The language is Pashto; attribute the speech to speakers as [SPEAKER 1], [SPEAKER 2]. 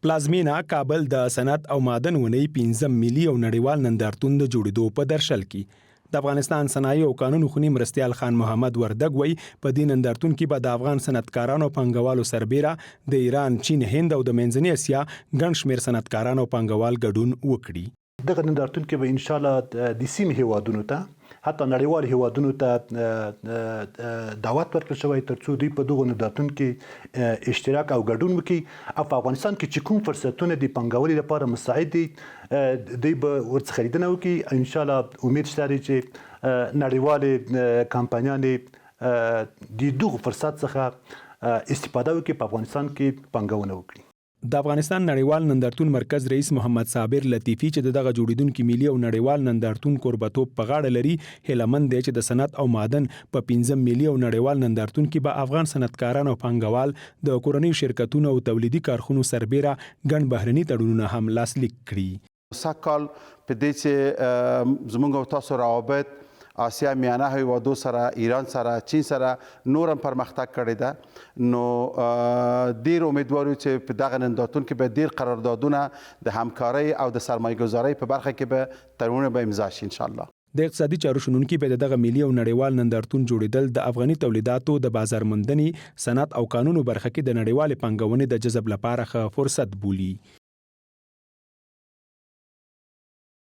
[SPEAKER 1] پلازمینه کابل د صنعت او معدن ونې 15 ملي او نړیوال نندارتون د جوړېدو په درشل کې د افغانستان صنایع او قانون خونی مرستیال خان محمد وردګ وی په دې نندارتون کې به د افغان صنعتکارانو او پانګوالو سربېره د ایران، چین، هند او د منځنۍ اسیا ګڼ شمېر صنعتکاران او پانګوال ګډون وکړي.
[SPEAKER 2] دغه نندارتون کې به ان شاء الله د سیمې هیوادونو ته حتی نړیوال هیوادونو ته دعوت ورکړل شوی ترڅو دوی په دغه نندارتون کې اشتراک او ګډون وکړي او په افغانستان کې چې کوم فرصتونه د پانګوالۍ لپاره مساعد دي دوی به ورڅخه لیدنه وکړي. ان شاء الله امید شته چې نړیوالې کمپنیانې د دغه فرصت څخه استفاده وکړي په افغانستان کې پانګونه وکړي.
[SPEAKER 1] د افغانستان نړیوال نندارتون مرکز رئیس محمد صابر لطیفي چې دغه جوړیدونکو ملي او نړیوال نندارتون کوربتوب په غاړه لري، هیلمند دی چې د صنعت او معدن په 15 ملي او نړیوال نندارتون کې به افغان صنعتکاران او پانګوال د کورنۍ شرکتونو او تولیدي کارخونو سربېره ګڼ بهرني تړونونه هم لاسلیک کړي.
[SPEAKER 3] سږکال په دې چې زموږ او تاسو روابط آسیا میانه هیوادو سره، ایران سره، چین سره نورم پرمختګ کړی ده، نو ډیر امیدوارو چې په دغه نندارتون کې به ډیر قراردادونه د همکارۍ او د سرمایه‌ګذارۍ په برخه کې به تړونونه به امضا شي ان شاء الله.
[SPEAKER 1] د اقتصادي چارو شنونکي په دغه ملي او نړیوال نندارتون جوړیدل د افغاني تولیداتو د بازار موندنې، صنعت او قانونو برخه کې د نړیوال پانګونې د جذب لپاره ښه فرصت بولي.